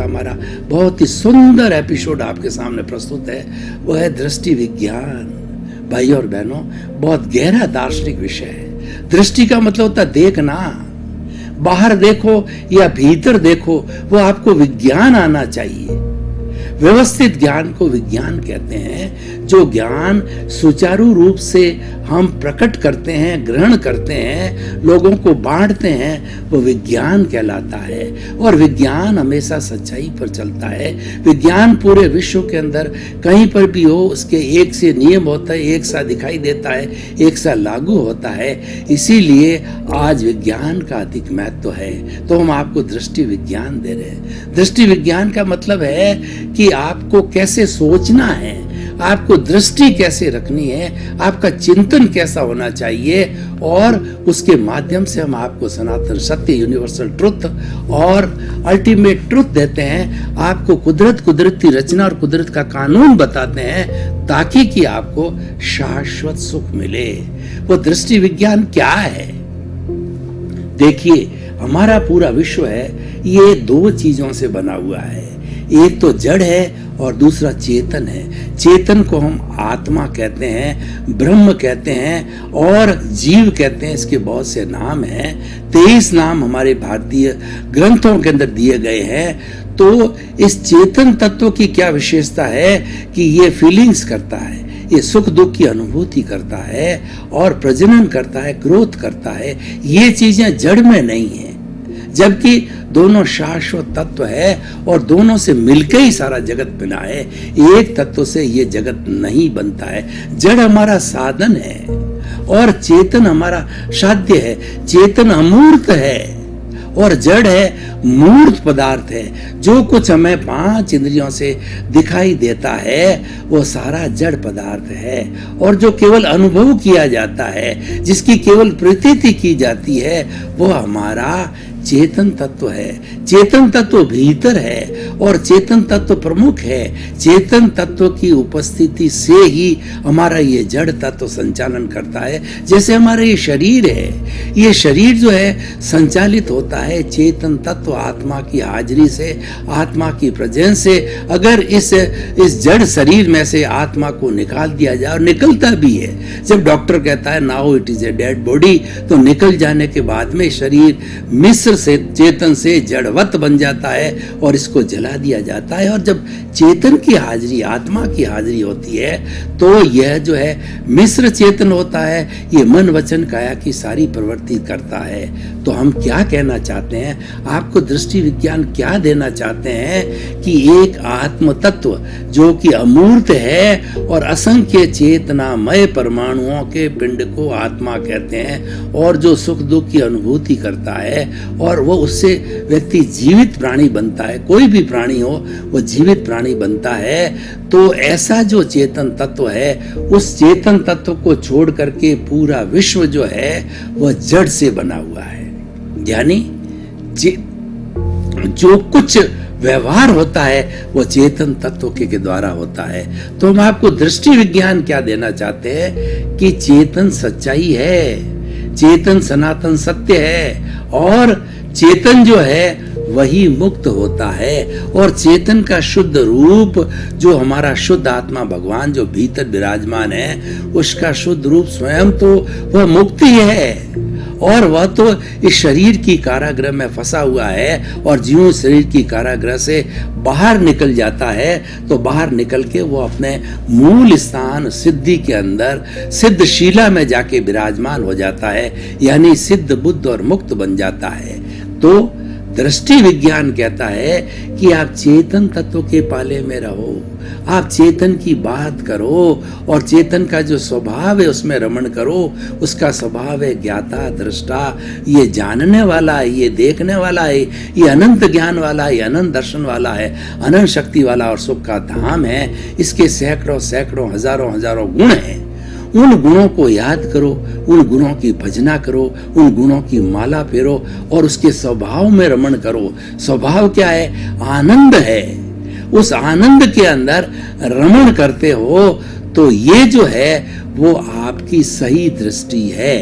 का हमारा बहुत ही सुंदर एपिसोड आपके सामने प्रस्तुत है, वो है दृष्टि विज्ञान। भाई और बहनों, बहुत गहरा दार्शनिक विषय है। दृष्टि का मतलब होता है देखना। बाहर देखो या भीतर देखो, वो आपको विज्ञान आना चाहिए। व्यवस्थित ज्ञान को विज्ञान कहते हैं। जो ज्ञान सुचारू रूप से हम प्रकट करते हैं, ग्रहण करते हैं, लोगों को बांटते हैं, वो विज्ञान कहलाता है। और विज्ञान हमेशा सच्चाई पर चलता है। विज्ञान पूरे विश्व के अंदर कहीं पर भी हो, उसके एक से नियम होता है, एक सा दिखाई देता है, एक सा लागू होता है। इसीलिए आज विज्ञान का अधिक महत्व है। तो हम आपको दृष्टि विज्ञान दे रहे हैं। दृष्टि विज्ञान का मतलब है कि आपको कैसे सोचना है, आपको दृष्टि कैसे रखनी है, आपका चिंतन कैसा होना चाहिए, और उसके माध्यम से हम आपको सनातन सत्य, यूनिवर्सल ट्रुथ और अल्टीमेट ट्रुथ देते हैं। आपको कुदरती रचना और कुदरत का कानून बताते हैं, ताकि कि आपको शाश्वत सुख मिले। वो दृष्टि विज्ञान क्या है? देखिए, हमारा पूरा विश्व है, ये दो चीजों से बना हुआ है। एक तो जड़ है और दूसरा चेतन है। चेतन को हम आत्मा कहते हैं, ब्रह्म कहते हैं और जीव कहते हैं। इसके बहुत से नाम हैं। 23 नाम हमारे भारतीय ग्रंथों के अंदर दिए गए हैं। तो इस चेतन तत्व की क्या विशेषता है कि ये फीलिंग्स करता है, ये सुख दुख की अनुभूति करता है और प्रजनन करता है, ग्रोथ करता है। ये चीजें जड़ में नहीं है, जबकि दोनों शाश्वत तत्व है और दोनों से मिलकर ही सारा जगत बना है। एक तत्व से ये जगत नहीं बनता है। जड़ हमारा साधन है और चेतन हमारा साध्य है। चेतन अमूर्त है और जड़ है मूर्त पदार्थ है। जो कुछ हमें 5 इंद्रियों से दिखाई देता है वो सारा जड़ पदार्थ है। और जो केवल अनुभव किया जाता है, जिसकी केवल प्रतीति की जाती है, वो हमारा चेतन तत्व है। चेतन तत्व भीतर है और चेतन तत्व प्रमुख है। चेतन तत्व की उपस्थिति से ही हमारा ये जड़ तत्व संचालन करता है। जैसे हमारा ये शरीर है, ये शरीर जो है संचालित होता है चेतन तत्व आत्मा की हाजिरी से, आत्मा की प्रेजेंस से। अगर इस जड़ शरीर में से आत्मा को निकाल दिया जाए, और निकलता भी है, जब डॉक्टर कहता है now it is a dead body, तो निकल जाने के बाद में शरीर मिश्र से चेतन से जड़वत बन जाता है और इसको जला दिया जाता है। और जब चेतन की हाजिरी, आत्मा की हाजिरी होती है, तो यह जो है मिश्र चेतन होता है। ये मन वचन काया की सारी प्रवृत्ति करता है। तो हम क्या कहना चाहते हैं, आपको दृष्टि विज्ञान क्या देना चाहते हैं कि एक आत्म तत्व जो कि अमूर्त है और असंख्य चेतनामय परमाणुओं के पिंड को आत्मा कहते हैं, और जो सुख दुख की अनुभूति करता है, और वो उससे व्यक्ति जीवित प्राणी बनता है। कोई भी प्राणी हो वो जीवित प्राणी बनता है। तो ऐसा जो चेतन तत्व है, उस चेतन तत्व को छोड़ करके पूरा विश्व जो है वह जड़ से बना हुआ है। यानी जो कुछ व्यवहार होता है वो चेतन तत्व के द्वारा होता है। तो हम आपको दृष्टि विज्ञान क्या देना चाहते हैं कि चेतन सच्चाई है, चेतन सनातन सत्य है, और चेतन जो है वही मुक्त होता है। और चेतन का शुद्ध रूप, जो हमारा शुद्ध आत्मा भगवान जो भीतर विराजमान है, उसका शुद्ध रूप स्वयं तो वह मुक्ति है। और वह तो इस शरीर की कारागृह में फंसा हुआ है, और ज्यों शरीर की कारागृह से बाहर निकल जाता है, तो बाहर निकल के वो अपने मूल स्थान सिद्धि के अंदर सिद्धशीला में जाके विराजमान हो जाता है, यानी सिद्ध बुद्ध और मुक्त बन जाता है। तो दृष्टि विज्ञान कहता है कि आप चेतन तत्व के पाले में रहो, आप चेतन की बात करो, और चेतन का जो स्वभाव है उसमें रमण करो। उसका स्वभाव है ज्ञाता दृष्टा, ये जानने वाला है, ये देखने वाला है, ये अनंत ज्ञान वाला है, ये अनंत दर्शन वाला है, अनंत शक्ति वाला और सुख का धाम है। इसके सैकड़ों सैकड़ों हजारों हजारों गुण हैं। उन गुणों को याद करो, उन गुणों की भजना करो, उन गुणों की माला फेरो और उसके स्वभाव में रमण करो। स्वभाव क्या है? आनंद है। उस आनंद के अंदर रमण करते हो तो ये जो है वो आपकी सही दृष्टि है।